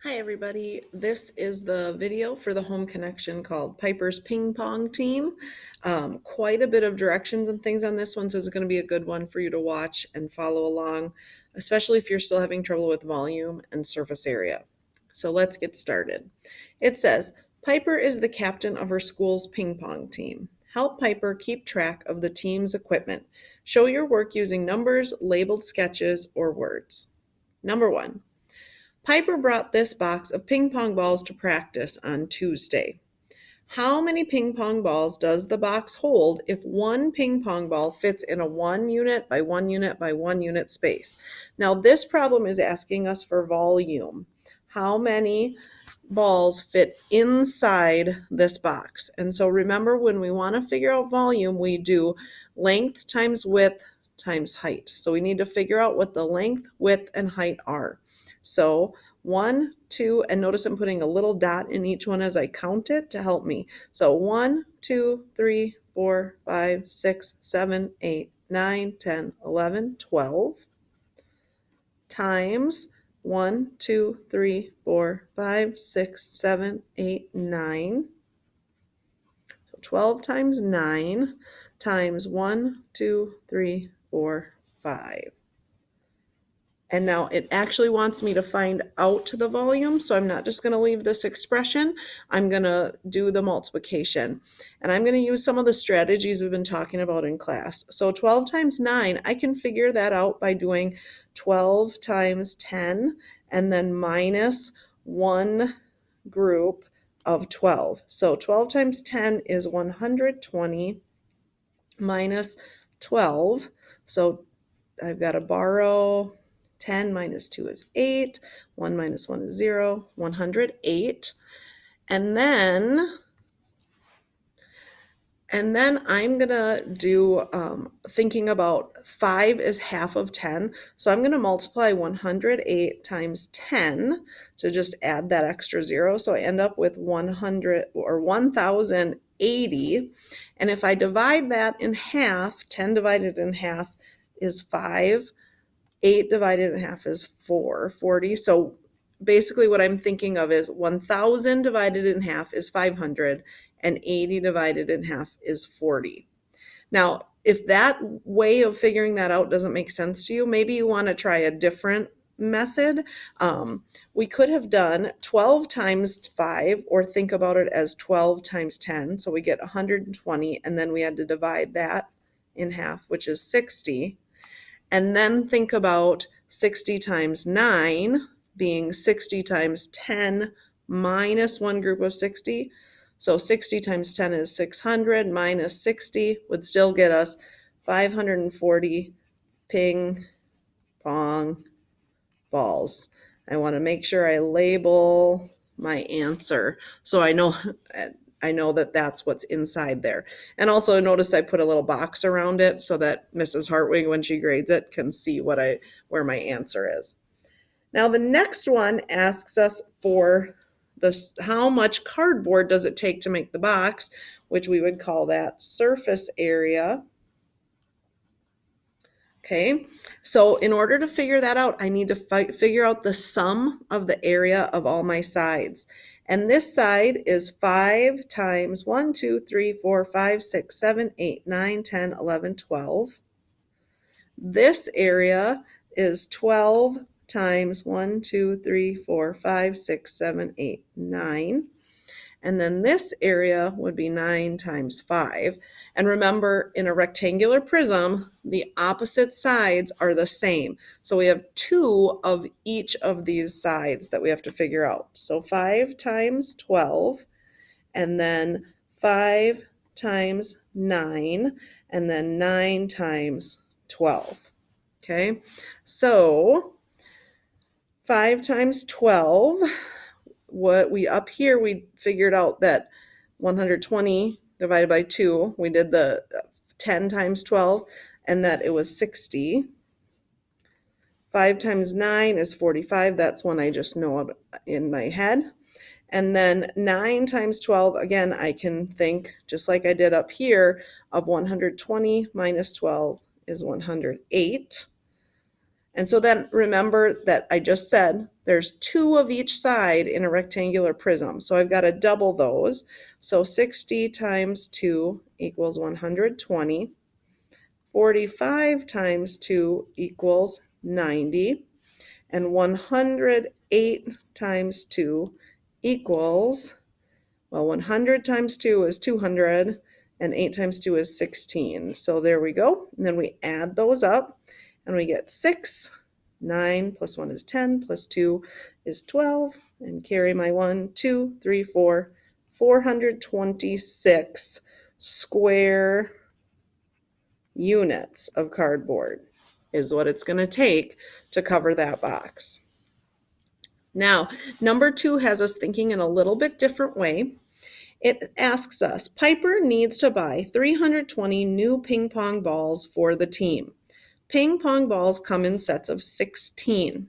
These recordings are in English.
Hi everybody, this is the video for the home connection called Piper's Ping Pong Team. Quite a bit of directions and things on this one, so it's going to be a good one for you to watch and follow along, especially if you're still having trouble with volume and surface area. So let's get started. It says, Piper is the captain of her school's ping pong team. Help Piper keep track of the team's equipment. Show your work using numbers, labeled sketches, or words. Number 1. Piper brought this box of ping pong balls to practice on Tuesday. How many ping pong balls does the box hold if one ping pong ball fits in a 1 unit by 1 unit by 1 unit space? Now this problem is asking us for volume. How many balls fit inside this box? And so remember, when we want to figure out volume, we do length times width times height. So we need to figure out what the length, width, and height are. So 1, 2, and notice I'm putting a little dot in each one as I count it to help me. So 1, 2, 3, 4, 5, 6, 7, 8, 9, 10, 11, 12 times 1, 2, 3, 4, 5, 6, 7, 8, 9. So 12 times 9 times 1, 2, 3, 4, 5. And now it actually wants me to find out the volume, so I'm not just going to leave this expression. I'm going to do the multiplication. And I'm going to use some of the strategies we've been talking about in class. So 12 times 9, I can figure that out by doing 12 times 10 and then minus one group of 12. So 12 times 10 is 120 minus 12. So I've got to borrow 10 minus 2 is 8. 1 minus 1 is 0. 108. And then I'm going to do thinking about 5 is half of 10. So I'm going to multiply 108 times 10 to just add that extra 0. So I end up with 100 or 1080. And if I divide that in half, 10 divided in half is 5. 8 divided in half is 40. So basically what I'm thinking of is 1,000 divided in half is 500 and 80 divided in half is 40. Now, if that way of figuring that out doesn't make sense to you, maybe you want to try a different method. We could have done 12 times 5, or think about it as 12 times 10. So we get 120, and then we had to divide that in half, which is 60. And then think about 60 times 9 being 60 times 10 minus one group of 60. So 60 times 10 is 600 minus 60 would still get us 540 ping pong balls. I want to make sure I label my answer so I know that that's what's inside there. And also notice I put a little box around it so that Mrs. Hartwig, when she grades it, can see where my answer is. Now the next one asks us for how much cardboard does it take to make the box, which we would call that surface area. Okay, so in order to figure that out, I need to figure out the sum of the area of all my sides. And this side is 5 times 1, 2, 3, 4, 5, 6, 7, 8, 9, 10, 11, 12. This area is 12 times 1, 2, 3, 4, 5, 6, 7, 8, 9. And then this area would be 9 times 5. And remember, in a rectangular prism, the opposite sides are the same. So we have 2 of each of these sides that we have to figure out. So 5 times 12, and then 5 times 9, and then 9 times 12. Okay, so 5 times 12, up here we figured out that 120 divided by 2, we did the 10 times 12, and that it was 60. 5 times 9 is 45. That's one I just know in my head. And then 9 times 12, again, I can think, just like I did up here, of 120 minus 12 is 108. And so then remember that I just said there's 2 of each side in a rectangular prism. So I've got to double those. So 60 times 2 equals 120. 45 times 2 equals 90. And 108 times 2 equals, well, 100 times 2 is 200, and 8 times 2 is 16. So there we go. And then we add those up, and we get 6. 9 plus 1 is 10, plus 2 is 12, and carry my 1, 2, 3, 4, 426 square units of cardboard is what it's going to take to cover that box. Now, number 2 has us thinking in a little bit different way. It asks us, Piper needs to buy 320 new ping pong balls for the team. Ping pong balls come in sets of 16.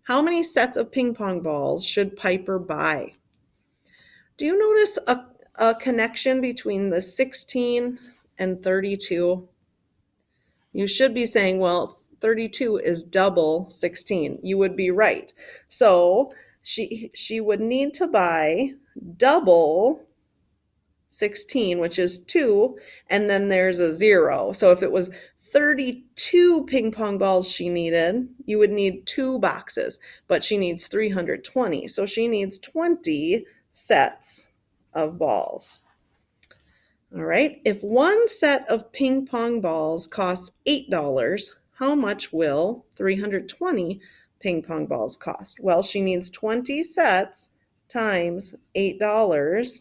How many sets of ping pong balls should Piper buy? Do you notice a connection between the 16 and 32? You should be saying, well, 32 is double 16. You would be right. So she would need to buy double 16, which is 2, and then there's a 0. So if it was 32 ping pong balls she needed, you would need 2 boxes, but she needs 320. So she needs 20 sets of balls. All right, if one set of ping pong balls costs $8, how much will 320 ping pong balls cost? Well, she needs 20 sets times $8.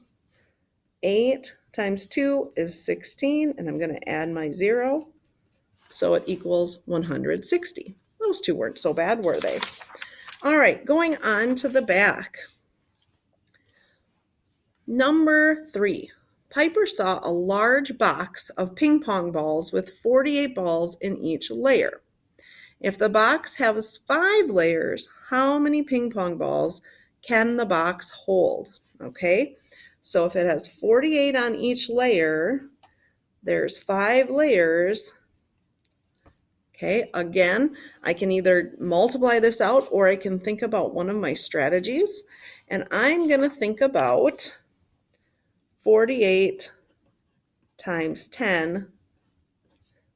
8 times 2 is 16, and I'm going to add my 0, so it equals 160. Those 2 weren't so bad, were they? All right, going on to the back. Number 3. Piper saw a large box of ping pong balls with 48 balls in each layer. If the box has 5 layers, how many ping pong balls can the box hold? Okay, so if it has 48 on each layer, there's 5 layers. Okay, again, I can either multiply this out or I can think about one of my strategies. And I'm going to think about 48 times 10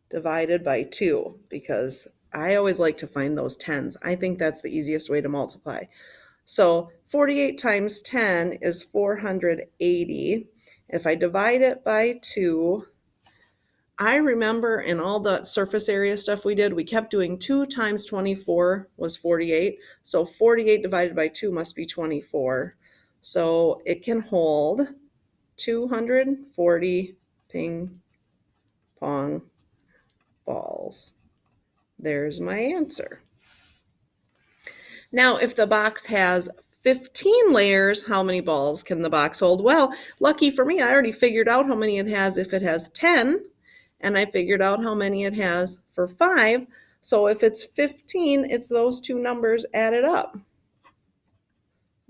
divided by 2, because I always like to find those tens. I think that's the easiest way to multiply. So 48 times 10 is 480. If I divide it by 2, I remember in all the surface area stuff we did, we kept doing 2 times 24 was 48. So 48 divided by 2 must be 24. So it can hold 240 ping pong balls. There's my answer. Now, if the box has 15 layers, how many balls can the box hold? Well, lucky for me, I already figured out how many it has if it has 10, and I figured out how many it has for 5. So if it's 15, it's those 2 numbers added up.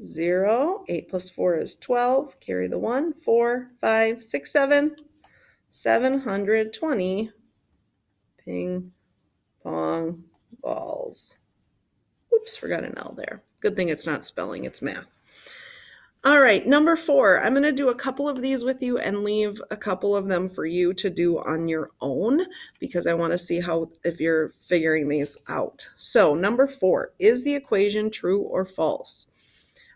0, 8 plus 4 is 12, carry the 1, 4, 5, 6, 7, 720 ping pong balls. Oops, forgot an L there. Good thing it's not spelling, it's math. All right, number 4. I'm going to do a couple of these with you and leave a couple of them for you to do on your own, because I want to see if you're figuring these out. So number 4, is the equation true or false?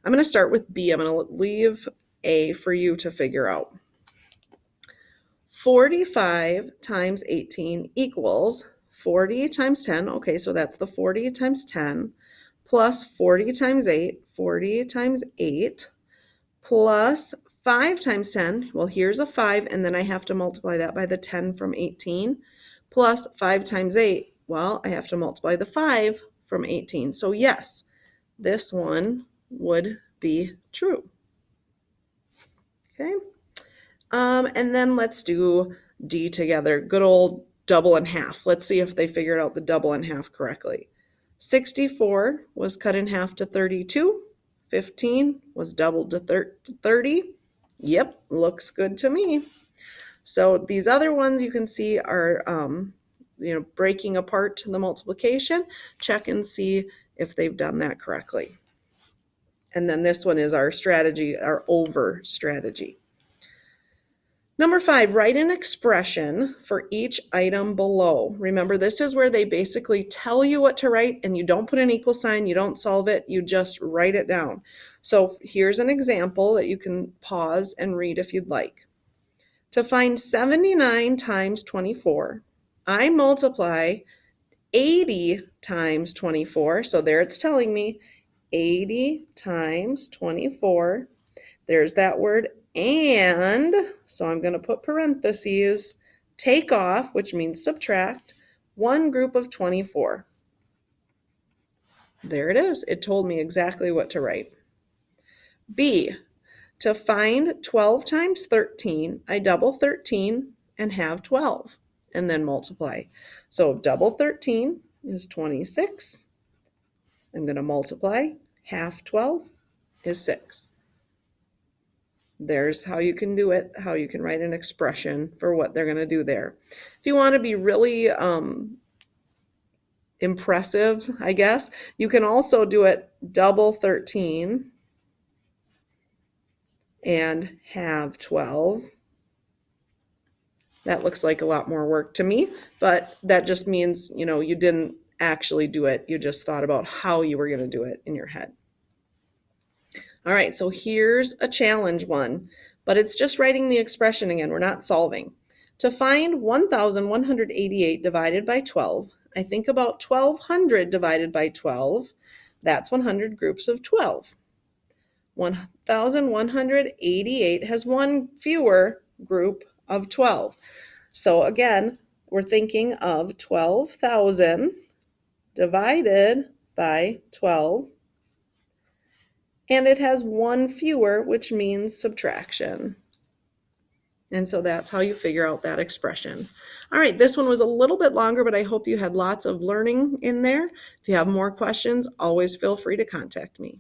I'm going to start with B. I'm going to leave A for you to figure out. 45 times 18 equals 40 times 10. Okay, so that's the 40 times 10 plus 40 times 8, 40 times 8 plus 5 times 10. Well, here's a 5, and then I have to multiply that by the 10 from 18 plus 5 times 8. Well, I have to multiply the 5 from 18. So yes, this one would be true. Okay. And then let's do D together. Good old double and half. Let's see if they figured out the double and half correctly. 64 was cut in half to 32. 15 was doubled to 30. Yep, looks good to me. So these other ones you can see are breaking apart the multiplication, check and see if they've done that correctly. And then this one is our strategy, our over strategy. Number 5, write an expression for each item below. Remember, this is where they basically tell you what to write, and you don't put an equal sign, you don't solve it, you just write it down. So here's an example that you can pause and read if you'd like. To find 79 times 24, I multiply 80 times 24. So there it's telling me 80 times 24. There's that word and, so I'm going to put parentheses, take off, which means subtract, one group of 24. There it is. It told me exactly what to write. B, to find 12 times 13, I double 13 and have 12, and then multiply. So double 13 is 26. I'm going to multiply. Half 12 is 6. There's how you can do it, how you can write an expression for what they're going to do there. If you want to be really impressive, I guess, you can also do it double 13 and have 12. That looks like a lot more work to me, but that just means, you didn't actually do it. You just thought about how you were going to do it in your head. All right, so here's a challenge one, but it's just writing the expression again. We're not solving. To find 1,188 divided by 12, I think about 1,200 divided by 12. That's 100 groups of 12. 1,188 has one fewer group of 12. So again, we're thinking of 12,000 divided by 12. And it has one fewer, which means subtraction. And so that's how you figure out that expression. All right, this one was a little bit longer, but I hope you had lots of learning in there. If you have more questions, always feel free to contact me.